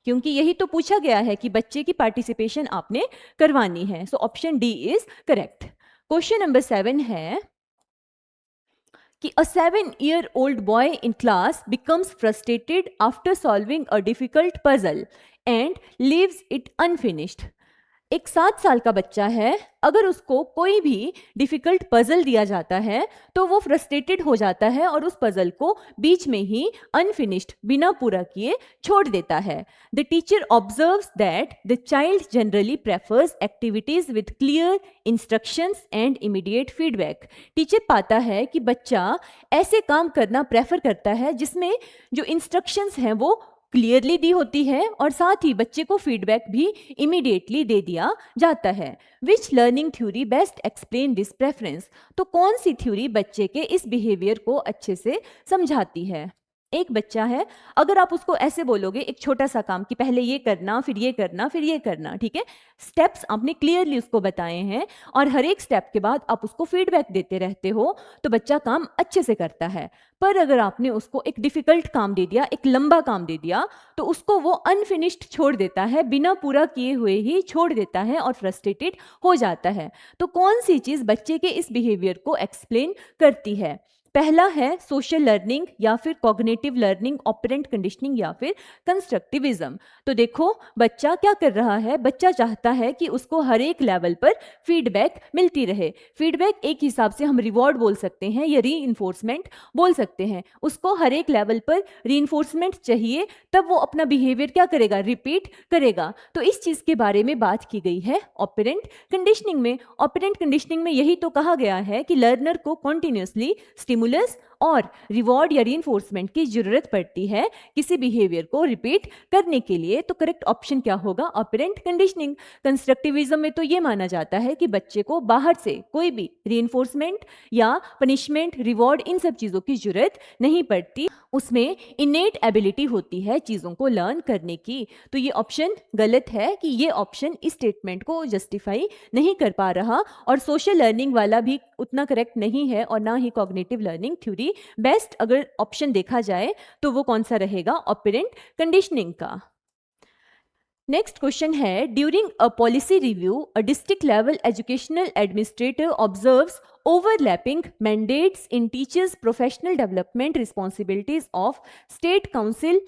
क्योंकि यही तो पूछा गया है कि बच्चे की पार्टिसिपेशन आपने करवानी है। So option D is correct. Question number 7 है कि a 7-year-old boy in class becomes frustrated after solving a difficult puzzle and leaves it unfinished. एक 7 साल का बच्चा है, अगर उसको कोई भी डिफिकल्ट पजल दिया जाता है तो वो फ्रस्ट्रेटेड हो जाता है और उस पजल को बीच में ही अनफिनिश्ड, बिना पूरा किए छोड़ देता है। The teacher observes that the child generally prefers activities with clear instructions and immediate feedback. Teacher पाता है कि बच्चा ऐसे काम करना प्रेफर करता है जिसमें जो इंस्ट्रक्शंस हैं वो क्लियरली दी होती है और साथ ही बच्चे को फीडबैक भी इमीडिएटली दे दिया जाता है। Which learning theory best explain this preference? तो कौन सी थ्योरी बच्चे के इस बिहेवियर को अच्छे से समझाती है? एक बच्चा है, अगर आप उसको ऐसे बोलोगे एक छोटा सा काम कि पहले ये करना, फिर ये करना, फिर ये करना, ठीक है, स्टेप्स आपने क्लियरली उसको बताए हैं और हर एक स्टेप के बाद आप उसको फीडबैक देते रहते हो तो बच्चा काम अच्छे से करता है। पर अगर आपने उसको एक डिफिकल्ट काम दे दिया, एक लंबा काम दे दिया, तो उसको वो अनफिनिश्ड छोड़ देता है, बिना पूरा किए हुए ही छोड़ देता है और फ्रस्ट्रेटेड हो जाता है। तो कौन सी चीज बच्चे के इस बिहेवियर को एक्सप्लेन करती है? पहला है सोशल लर्निंग या फिर कॉग्निटिव लर्निंग, ऑपरेंट कंडीशनिंग या फिर कंस्ट्रक्टिविज्म। तो देखो बच्चा क्या कर रहा है, बच्चा चाहता है कि उसको हर एक लेवल पर फीडबैक मिलती रहे। फीडबैक एक हिसाब से हम रिवॉर्ड बोल सकते हैं या रीइंफोर्समेंट बोल सकते हैं। उसको हर एक लेवल पर रीइंफोर्समेंट चाहिए, तब वो अपना बिहेवियर क्या करेगा, रिपीट करेगा। तो इस चीज के बारे में बात की गई है ऑपरेंट कंडीशनिंग में। ऑपरेंट कंडीशनिंग में यही तो कहा गया है कि लर्नर को कॉन्टिन्यूसली स्टिमुलेट और रिवॉर्ड या रीइंफोर्समेंट की जरूरत पड़ती है किसी बिहेवियर को रिपीट करने के लिए। तो करेक्ट ऑप्शन क्या होगा, ऑपरेंट कंडीशनिंग। कंस्ट्रक्टिविज्म में तो ये माना जाता है कि बच्चे को बाहर से कोई भी रीइंफोर्समेंट या पनिशमेंट, रिवॉर्ड, इन सब चीजों की जरूरत नहीं पड़ती, उसमें इनेट एबिलिटी होती है चीजों को लर्न करने की। तो ये ऑप्शन गलत है कि ये ऑप्शन इस स्टेटमेंट को जस्टिफाई नहीं कर पा रहा और सोशल लर्निंग वाला भी उतना करेक्ट नहीं है और ना ही कॉग्निटिव लर्निंग थ्योरी। बेस्ट अगर ऑप्शन देखा जाए तो वो कौन सा रहेगा, ऑपरेंट कंडीशनिंग का। नेक्स्ट क्वेश्चन है, during a policy review a district level educational administrator observes overlapping mandates in teachers' professional development responsibilities of State Council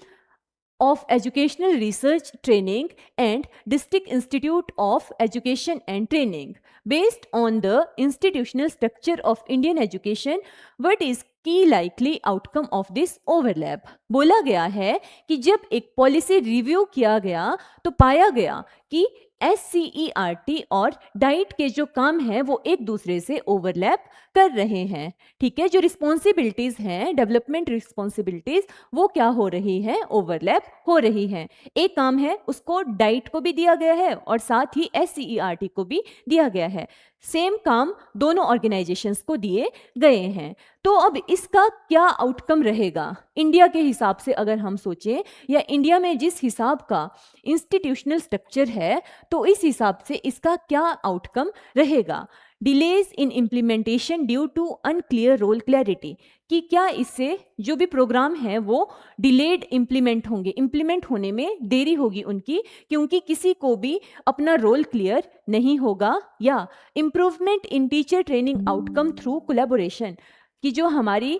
of Educational Research Training and District Institute of Education and Training. Based on the institutional structure of Indian education, what is की likely outcome of this overlap? बोला गया है कि जब एक policy review किया गया तो पाया गया कि SCERT और डाइट के जो काम हैं वो एक दूसरे से ओवरलैप कर रहे हैं, ठीक है। जो रिस्पॉन्सिबिलिटीज हैं, डेवलपमेंट रिस्पॉन्सिबिलिटीज, वो क्या हो रही है, ओवरलैप हो रही हैं। एक काम है उसको डाइट को भी दिया गया है और साथ ही SCERT को भी दिया गया है। सेम काम दोनों ऑर्गेनाइजेशंस को दिए गए हैं। तो अब इसका क्या आउटकम रहेगा इंडिया के हिसाब से, अगर हम सोचें, या इंडिया में जिस हिसाब का इंस्टीट्यूशनल स्ट्रक्चर है, तो इस हिसाब से इसका क्या आउटकम रहेगा। Delays in implementation due to unclear role clarity, कि क्या इससे जो भी प्रोग्राम है वो डिलेड इम्प्लीमेंट होंगे, इम्प्लीमेंट होने में देरी होगी उनकी, क्योंकि किसी को भी अपना रोल क्लियर नहीं होगा। या improvement in teacher training outcome through collaboration, कि जो हमारी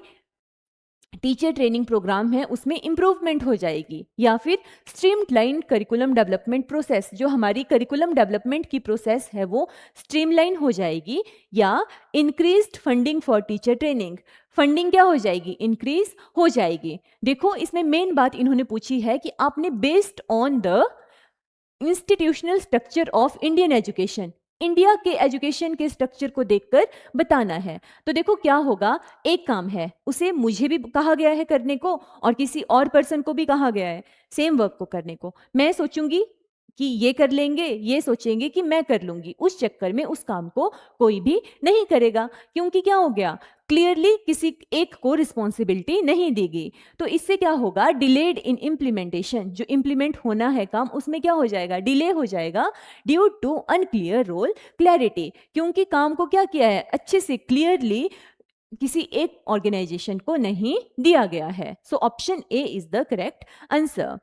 टीचर ट्रेनिंग प्रोग्राम है उसमें इम्प्रूवमेंट हो जाएगी। या फिर स्ट्रीमलाइन करिकुलम डेवलपमेंट प्रोसेस, जो हमारी करिकुलम डेवलपमेंट की प्रोसेस है वो स्ट्रीमलाइन हो जाएगी। या increased funding for teacher training, funding क्या हो जाएगी, इंक्रीज हो जाएगी। देखो इसमें मेन बात इन्होंने पूछी है कि आपने based on the institutional structure of Indian education, India के एजुकेशन के स्ट्रक्चर को देखकर बताना है। तो देखो क्या होगा, एक काम है उसे मुझे भी कहा गया है करने को और किसी और पर्सन को भी कहा गया है सेम वर्क को करने को। मैं सोचूंगी कि ये कर लेंगे, ये सोचेंगे कि मैं कर लूंगी, उस चक्कर में उस काम को कोई भी नहीं करेगा, क्योंकि क्या हो गया, क्लियरली किसी एक को रिस्पॉन्सिबिलिटी नहीं दी गई। तो इससे क्या होगा, डिलेड इन इम्प्लीमेंटेशन, जो इम्प्लीमेंट होना है काम उसमें क्या हो जाएगा, डिले हो जाएगा due to unclear role clarity, क्योंकि काम को क्या किया है, अच्छे से क्लियरली किसी एक ऑर्गेनाइजेशन को नहीं दिया गया है। So option A is the correct answer.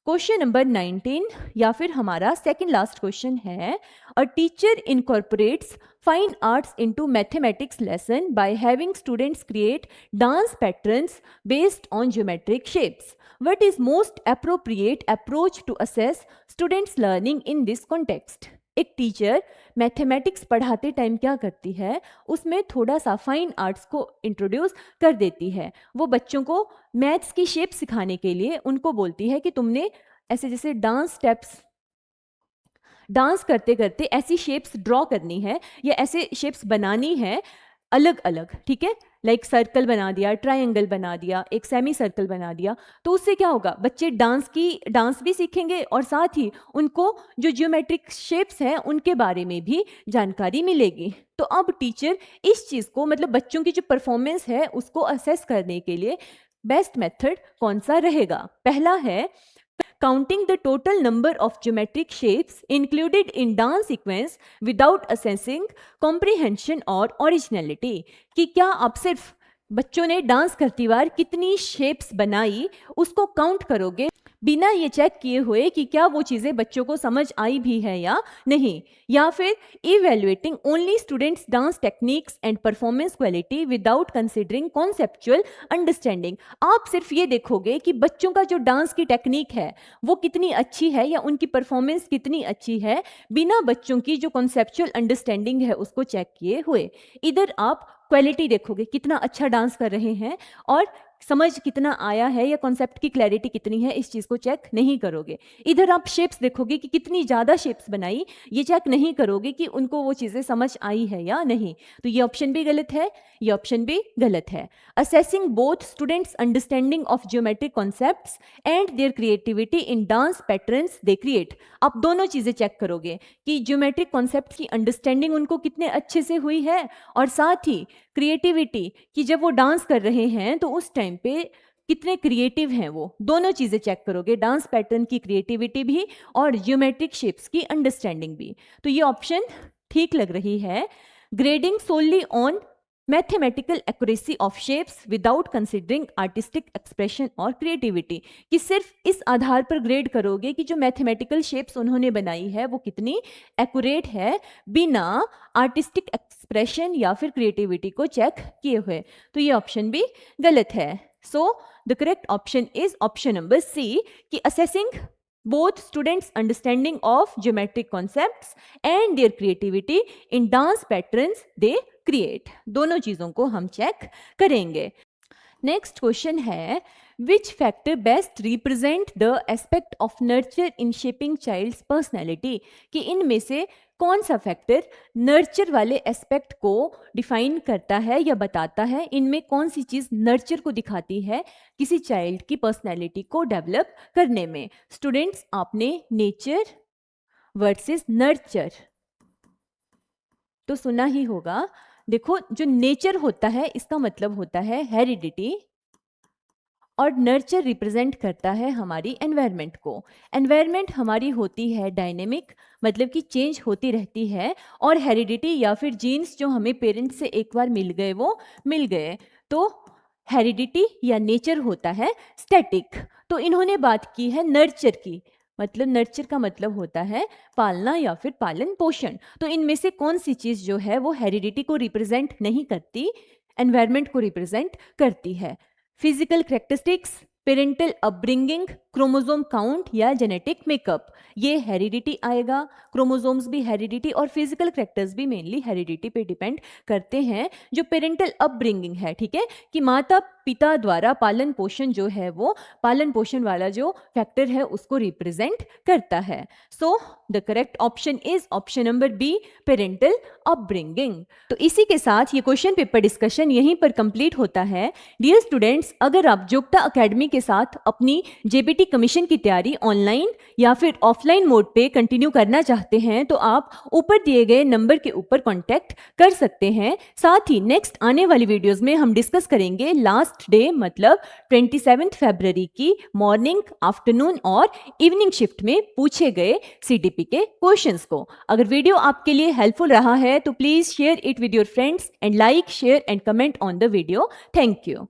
Question number 19 या फिर हमारा सेकंड लास्ट क्वेश्चन है, a teacher incorporates fine arts into mathematics lesson by having students create dance patterns based on geometric shapes. What is most appropriate approach to assess students learning in this context. एक teacher mathematics पढ़ाते time क्या करती है, उसमें थोड़ा सा fine arts को introduce कर देती है। वो बच्चों को मैथ्स की शेप सिखाने के लिए उनको बोलती है कि तुमने ऐसे जैसे डांस स्टेप्स, डांस करते करते ऐसी शेप्स ड्रॉ करनी है या ऐसे शेप्स बनानी है अलग अलग, ठीक है। लाइक सर्कल बना दिया, ट्रायंगल बना दिया, एक सेमी सर्कल बना दिया, तो उससे क्या होगा, बच्चे डांस भी सीखेंगे और साथ ही उनको जो ज्योमेट्रिक शेप्स हैं उनके बारे में भी जानकारी मिलेगी। तो अब टीचर इस चीज़ को, मतलब बच्चों की जो परफॉर्मेंस है उसको असेस करने के लिए बेस्ट मेथड कौन सा रहेगा। पहला है counting the total number of geometric shapes included in dance sequence without assessing comprehension or originality, कि क्या आप सिर्फ बच्चों ने डांस करती बार कितनी शेप्स बनाई उसको काउंट करोगे बिना ये चेक किए हुए कि क्या वो चीज़ें बच्चों को समझ आई भी है या नहीं। या फिर evaluating only students dance techniques and performance quality without considering conceptual understanding, आप सिर्फ ये देखोगे कि बच्चों का जो डांस की टेक्निक है वो कितनी अच्छी है या उनकी परफॉर्मेंस कितनी अच्छी है, बिना बच्चों की जो कॉन्सेप्चुअल अंडरस्टैंडिंग है उसको चेक किए हुए। इधर आप क्वालिटी देखोगे, कितना अच्छा डांस कर रहे हैं और समझ कितना आया है या कॉन्सेप्ट की क्लैरिटी कितनी है, इस चीज़ को चेक नहीं करोगे। इधर आप शेप्स देखोगे कि कितनी ज़्यादा शेप्स बनाई, ये चेक नहीं करोगे कि उनको वो चीज़ें समझ आई है या नहीं। तो ये ऑप्शन भी गलत है, ये ऑप्शन भी गलत है। Assessing both students understanding of geometric concepts and their creativity in dance patterns they create, आप दोनों चीज़ें चेक करोगे कि ज्योमेट्रिक कॉन्सेप्ट की अंडरस्टैंडिंग उनको कितने अच्छे से हुई है और साथ ही क्रिएटिविटी कि जब वो डांस कर रहे हैं तो उस टाइम पे कितने क्रिएटिव हैं, वो दोनों चीज़ें चेक करोगे, डांस पैटर्न की क्रिएटिविटी भी और ज्योमेट्रिक शेप्स की अंडरस्टैंडिंग भी। तो ये ऑप्शन ठीक लग रही है। Grading solely on mathematical accuracy of shapes without considering artistic expression और क्रिएटिविटी, कि सिर्फ इस आधार पर ग्रेड करोगे कि जो मैथमेटिकल शेप्स उन्होंने बनाई है वो कितनी एक्यूरेट है बिना आर्टिस्टिक एक्सप्रेशन या फिर क्रिएटिविटी को चेक किए हुए। तो ये ऑप्शन भी गलत है। So the correct option is option number C, कि assessing both students understanding of geometric concepts and their creativity in dance patterns they create, दोनों चीज़ों को हम चेक करेंगे। नेक्स्ट क्वेश्चन है which factor best represent the aspect of nurture in shaping child's personality, कि इनमें से कौन सा फैक्टर नर्चर वाले एस्पेक्ट को डिफाइन करता है या बताता है, इनमें कौन सी चीज़ नर्चर को दिखाती है किसी चाइल्ड की पर्सनैलिटी को डेवलप करने में। स्टूडेंट्स, आपने नेचर वर्सेस नर्चर तो सुना ही होगा। देखो, जो नेचर होता है इसका मतलब होता है हेरिडिटी, और नर्चर रिप्रेजेंट करता है हमारी एनवायरनमेंट को। एनवायरनमेंट हमारी होती है डायनेमिक, मतलब कि चेंज होती रहती है, और हेरिडिटी या फिर जीन्स जो हमें पेरेंट्स से एक बार मिल गए वो मिल गए। तो हेरिडिटी या नेचर होता है स्टैटिक। तो इन्होंने बात की है नर्चर की, मतलब नर्चर का मतलब होता है पालना या फिर पालन पोषण। तो इनमें से कौन सी चीज़ जो है वो हेरिडिटी को रिप्रेजेंट नहीं करती, एनवायरनमेंट को रिप्रेजेंट करती है। Physical characteristics, parental upbringing, chromosome count या जेनेटिक मेकअप, ये हेरिडिटी आएगा। क्रोमोसोम्स भी हेरिडिटी और फिजिकल करेक्टर्स भी मेनली हेरिडिटी पे डिपेंड करते हैं। जो पेरेंटल अपब्रिंगिंग है, ठीक है, कि माता पिता द्वारा पालन पोषण जो है वो पालन पोषण वाला जो फैक्टर है उसको रिप्रेजेंट करता है। So the correct option is option number B, parental upbringing. तो इसी के साथ ये क्वेश्चन पेपर डिस्कशन यहीं पर कंप्लीट होता है। डियर स्टूडेंट्स, अगर आप जोग्ता एकेडमी के साथ अपनी जेबीटी कमीशन की तैयारी ऑनलाइन या फिर ऑफलाइन मोड पे कंटिन्यू करना चाहते हैं तो आप ऊपर दिए गए नंबर के ऊपर कांटेक्ट कर सकते हैं। साथ ही नेक्स्ट आने वाली वीडियोस में हम डिस्कस करेंगे लास्ट डे मतलब 27 फरवरी की मॉर्निंग, आफ्टरनून और इवनिंग शिफ्ट में पूछे गए सीडीपी के क्वेश्चंस को। अगर वीडियो आपके लिए हेल्पफुल रहा है तो please share it with your friends and like, share and comment on the video. Thank you.